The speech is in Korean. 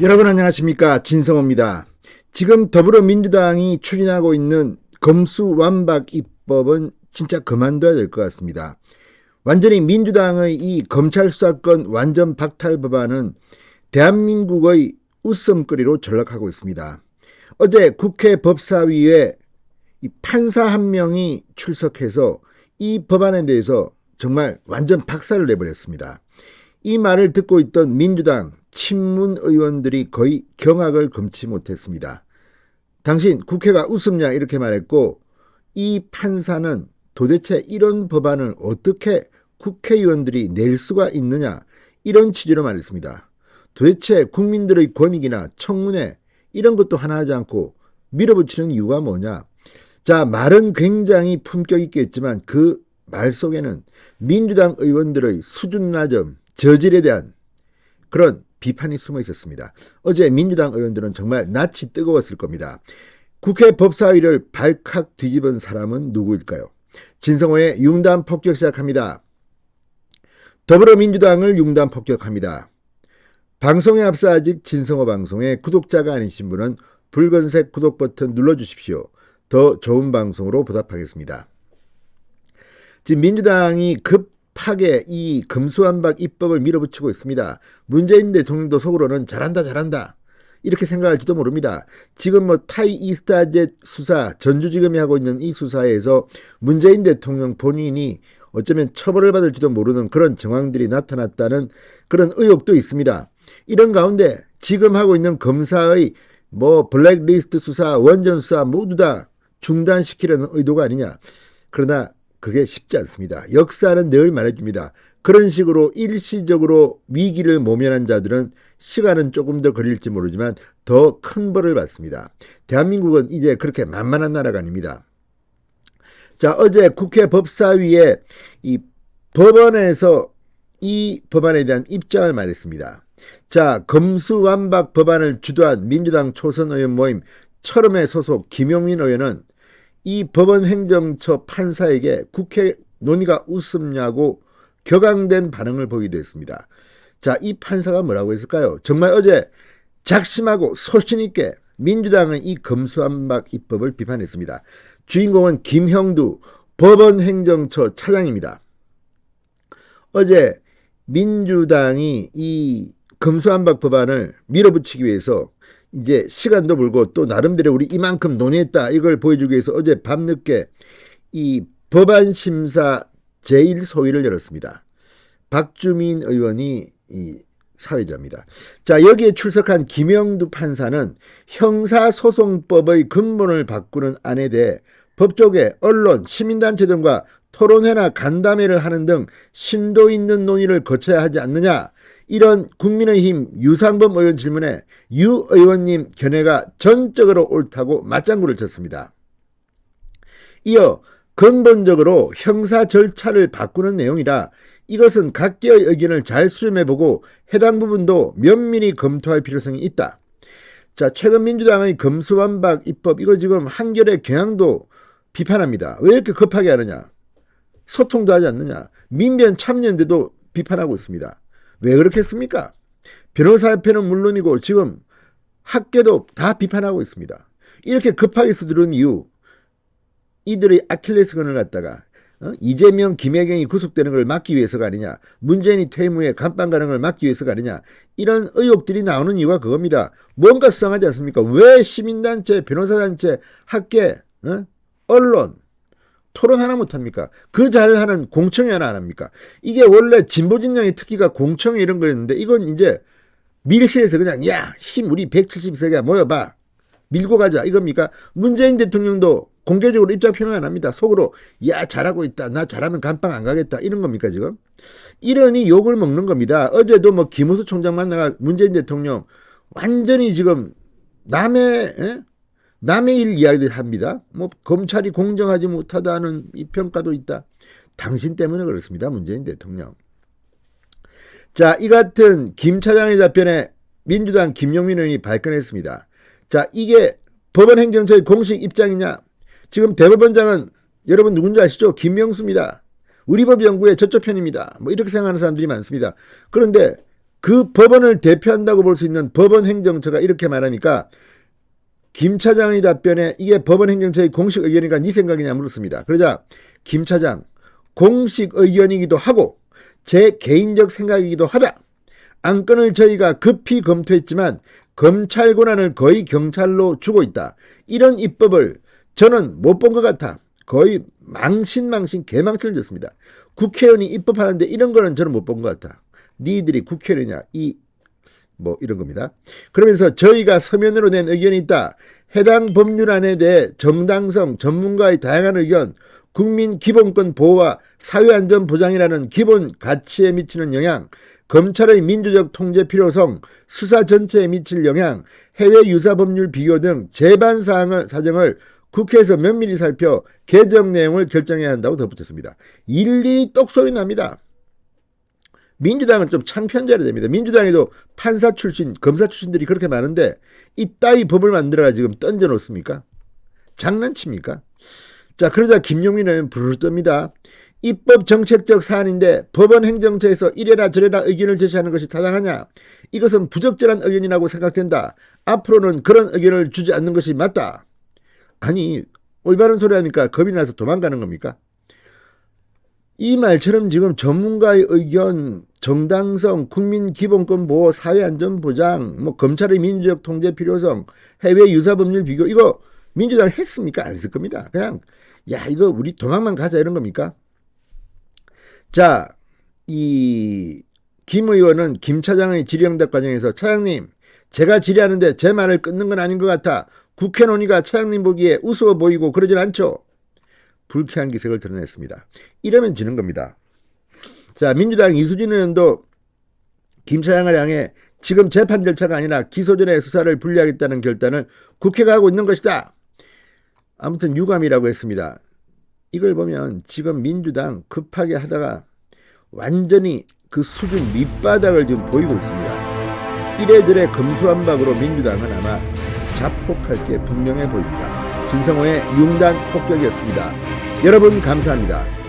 여러분 안녕하십니까, 진성호입니다. 지금 더불어민주당이 추진하고 있는 검수완박 입법은 진짜 그만둬야 될 것 같습니다. 완전히 민주당의 이 검찰 수사권 완전 박탈 법안은 대한민국의 웃음거리로 전락하고 있습니다. 어제 국회 법사위에 이 판사 한 명이 출석해서 이 법안에 대해서 정말 완전 박살을 내버렸습니다. 이 말을 듣고 있던 민주당 친문 의원들이 거의 경악을 금치 못했습니다. 당신 국회가 웃음냐 이렇게 말했고, 이 판사는 도대체 이런 법안을 어떻게 국회의원들이 낼 수가 있느냐 이런 취지로 말했습니다. 도대체 국민들의 권익이나 청문회 이런 것도 하나 하지 않고 밀어붙이는 이유가 뭐냐. 자, 말은 굉장히 품격 있게 했지만 그 말 속에는 민주당 의원들의 수준 낮음, 저질에 대한 그런 비판이 숨어 있었습니다. 어제 민주당 의원들은 정말 낯이 뜨거웠을 겁니다. 국회 법사위를 발칵 뒤집은 사람은 누구일까요? 진성호의 융단 폭격 시작합니다. 더불어민주당을 융단 폭격합니다. 방송에 앞서 아직 진성호 방송의 구독자가 아니신 분은 붉은색 구독 버튼 눌러주십시오. 더 좋은 방송으로 보답하겠습니다. 지금 민주당이 급하게 이 검수완박 입법을 밀어붙이고 있습니다. 문재인 대통령도 속으로는 잘한다 이렇게 생각할지도 모릅니다. 지금 타이 이스타젯 수사, 전주지검이 하고 있는 이 수사에서 문재인 대통령 본인이 어쩌면 처벌을 받을지도 모르는 그런 정황들이 나타났다는 그런 의혹도 있습니다. 이런 가운데 지금 하고 있는 검사의 블랙리스트 수사, 원전 수사 모두 다 중단시키려는 의도가 아니냐. 그러나 그게 쉽지 않습니다. 역사는 늘 말해줍니다. 그런 식으로 일시적으로 위기를 모면한 자들은 시간은 조금 더 걸릴지 모르지만 더 큰 벌을 받습니다. 대한민국은 이제 그렇게 만만한 나라가 아닙니다. 자, 어제 국회 법사위에 이 법원에서 이 법안에 대한 입장을 말했습니다. 자, 검수완박 법안을 주도한 민주당 초선 의원 모임 철험회 소속 김용민 의원은 이 법원 행정처 판사에게 국회 논의가 웃음냐고 격앙된 반응을 보이기도 했습니다. 자, 이 판사가 뭐라고 했을까요? 정말 어제 작심하고 소신있게 민주당의 이 검수완박 입법을 비판했습니다. 주인공은 김형두 법원 행정처 차장입니다. 어제 민주당이 이 검수완박 법안을 밀어붙이기 위해서 이제 시간도 벌고 또 나름대로 우리 이만큼 논의했다 이걸 보여주기 위해서 어제 밤늦게 이 법안심사 제1소위를 열었습니다. 박주민 의원이 이 사회자입니다. 자, 여기에 출석한 김영두 판사는 형사소송법의 근본을 바꾸는 안에 대해 법조계, 언론, 시민단체 등과 토론회나 간담회를 하는 등 심도 있는 논의를 거쳐야 하지 않느냐. 이런 국민의힘 유상범 의원 질문에 유 의원님 견해가 전적으로 옳다고 맞장구를 쳤습니다. 이어 근본적으로 형사 절차를 바꾸는 내용이라 이것은 각계의 의견을 잘 수렴해보고 해당 부분도 면밀히 검토할 필요성이 있다. 자, 최근 민주당의 검수완박 입법 이거 지금 한결의 경향도 비판합니다. 왜 이렇게 급하게 하느냐. 소통도 하지 않느냐. 민변 참여연대도 비판하고 있습니다. 왜 그렇겠습니까? 변호사협회는 물론이고 지금 학계도 다 비판하고 있습니다. 이렇게 급하게 서두른 이유, 이들의 아킬레스건을 갖다가 이재명, 김혜경이 구속되는 걸 막기 위해서가 아니냐, 문재인이 퇴임 후에 감방 가는 걸 막기 위해서가 아니냐, 이런 의혹들이 나오는 이유가 그겁니다. 뭔가 수상하지 않습니까? 왜 시민단체, 변호사단체, 학계, 언론 토론 하나 못합니까? 그 잘하는 공청회 하나 안 합니까? 이게 원래 진보진영의 특기가 공청회 이런 거였는데 이건 이제 밀실에서 그냥 야, 힘 우리 170세가 모여봐. 밀고 가자 이겁니까? 문재인 대통령도 공개적으로 입장 표명 안 합니다. 속으로 야 잘하고 있다. 나 잘하면 감방 안 가겠다. 이런 겁니까 지금? 이러니 욕을 먹는 겁니다. 어제도 김우수 총장 만나가 문재인 대통령 완전히 지금 남의 일 이야기를 합니다. 검찰이 공정하지 못하다는 이 평가도 있다. 당신 때문에 그렇습니다. 문재인 대통령. 자, 이 같은 김 차장의 답변에 민주당 김용민 의원이 발끈했습니다. 자, 이게 법원 행정처의 공식 입장이냐? 지금 대법원장은 여러분 누군지 아시죠? 김명수입니다. 우리법연구의 저쪽 편입니다. 이렇게 생각하는 사람들이 많습니다. 그런데 그 법원을 대표한다고 볼 수 있는 법원 행정처가 이렇게 말하니까 김 차장의 답변에 이게 법원 행정처의 공식 의견이니까 네 생각이냐 물었습니다. 그러자 김 차장, 공식 의견이기도 하고 제 개인적 생각이기도 하다. 안건을 저희가 급히 검토했지만 검찰 권한을 거의 경찰로 주고 있다. 이런 입법을 저는 못 본 것 같아. 거의 망신 개망치를 줬습니다. 국회의원이 입법하는데 이런 거는 저는 못 본 것 같아. 니들이 국회의원이냐 이런 겁니다. 그러면서 저희가 서면으로 낸 의견이 있다. 해당 법률안에 대해 정당성, 전문가의 다양한 의견, 국민 기본권 보호와 사회안전 보장이라는 기본 가치에 미치는 영향, 검찰의 민주적 통제 필요성, 수사 전체에 미칠 영향, 해외 유사 법률 비교 등 제반 사정을 국회에서 면밀히 살펴 개정 내용을 결정해야 한다고 덧붙였습니다. 일일이 똑소리 납니다. 민주당은 좀 창피한자리 됩니다. 민주당에도 판사 출신, 검사 출신들이 그렇게 많은데 이따위 법을 만들어가 지금 던져 놓습니까? 장난칩니까? 자, 그러자 김용민은 부르르 떱니다. 입법 정책적 사안인데 법원 행정처에서 이래라 저래라 의견을 제시하는 것이 타당하냐? 이것은 부적절한 의견이라고 생각된다. 앞으로는 그런 의견을 주지 않는 것이 맞다. 아니, 올바른 소리 하니까 겁이 나서 도망가는 겁니까? 이 말처럼 지금 전문가의 의견, 정당성, 국민 기본권 보호, 사회안전 보장, 검찰의 민주적 통제 필요성, 해외 유사법률 비교, 이거 민주당 했습니까? 안 했을 겁니다. 그냥 야, 이거 우리 도망만 가자 이런 겁니까? 자, 이 김 의원은 김 차장의 질의응답 과정에서 차장님, 제가 질의하는데 제 말을 끊는 건 아닌 것 같아. 국회 논의가 차장님 보기에 우스워 보이고 그러진 않죠. 불쾌한 기색을 드러냈습니다. 이러면 지는 겁니다. 자, 민주당 이수진 의원도 김 차장을 향해 지금 재판 절차가 아니라 기소 전에 수사를 분리하겠다는 결단을 국회가 하고 있는 것이다. 아무튼 유감이라고 했습니다. 이걸 보면 지금 민주당 급하게 하다가 완전히 그 수준 밑바닥을 지금 보이고 있습니다. 이래저래 금수한박으로 민주당은 아마 자폭할 게 분명해 보입니다. 진성호의 융단 폭격이었습니다. 여러분 감사합니다.